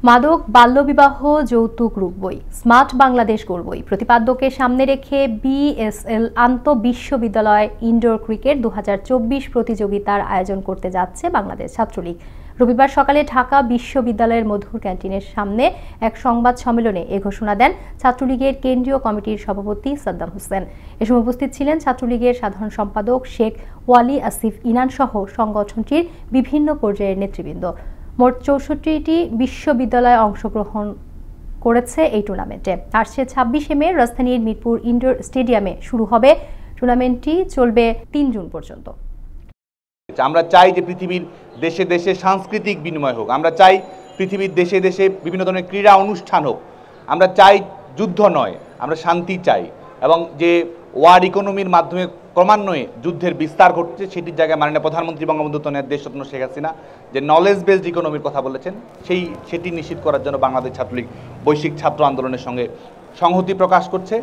মাদক, বাল্যবিবাহ, যৌতুক রুখবই, স্মার্ট বাংলাদেশ গড়বই প্রতিপাদ্যকে সামনে রেখে বিএসএল আন্তঃবিশ্ববিদ্যালয় ইনডোর ক্রিকেট 2024 প্রতিযোগিতার আয়োজন করতে যাচ্ছে বাংলাদেশ ছাত্রলীগ। রবিবার সকালে ঢাকা বিশ্ববিদ্যালয়ের মধুর ক্যান্টিনের সামনে এক সংবাদ সম্মেলনে এ ঘোষণা দেন ছাত্রলীগের কেন্দ্রীয় কমিটির সভাপতি সাদ্দাম হোসেন। এ সময় উপস্থিত ছিলেন ছাত্রলীগের সাধারণ সম্পাদক শেখ ওয়ালি আসিফ ইনান সহ সংগঠনটির বিভিন্ন পর্যায়ের নেতৃবৃন্দ। মোট 64টি বিশ্ববিদ্যালয় অংশগ্রহণ করেছে এই টুর্নামেন্টে। আসছে 26শে মে রাজধানীর মিরপুর ইনডোর স্টেডিয়ামে শুরু হবে। টুর্নামেন্টটি চলবে 3 জুন পর্যন্ত। আমরা চাই যে পৃথিবীর দেশে দেশে সাংস্কৃতিক বিনিময় হোক, আমরা চাই পৃথিবীর দেশে দেশে বিভিন্ন ধরনের ক্রীড়া অনুষ্ঠান হোক, আমরা চাই যুদ্ধ নয়, আমরা শান্তি চাই। এবং যে ওয়ার ইকোনমির মাধ্যমে ক্রমান্বয়ে যুদ্ধের বিস্তার ঘটছে, সেটির জায়গায় মাননীয় প্রধানমন্ত্রী বঙ্গবন্ধু দেশরত্ন শেখ হাসিনা যে নলেজ বেসড ইকোনমির কথা বলেছেন, সেটি নিশ্চিত করার জন্য বাংলাদেশ ছাত্রলীগ বৈশ্বিক ছাত্র আন্দোলনের সঙ্গে সংহতি প্রকাশ করছে।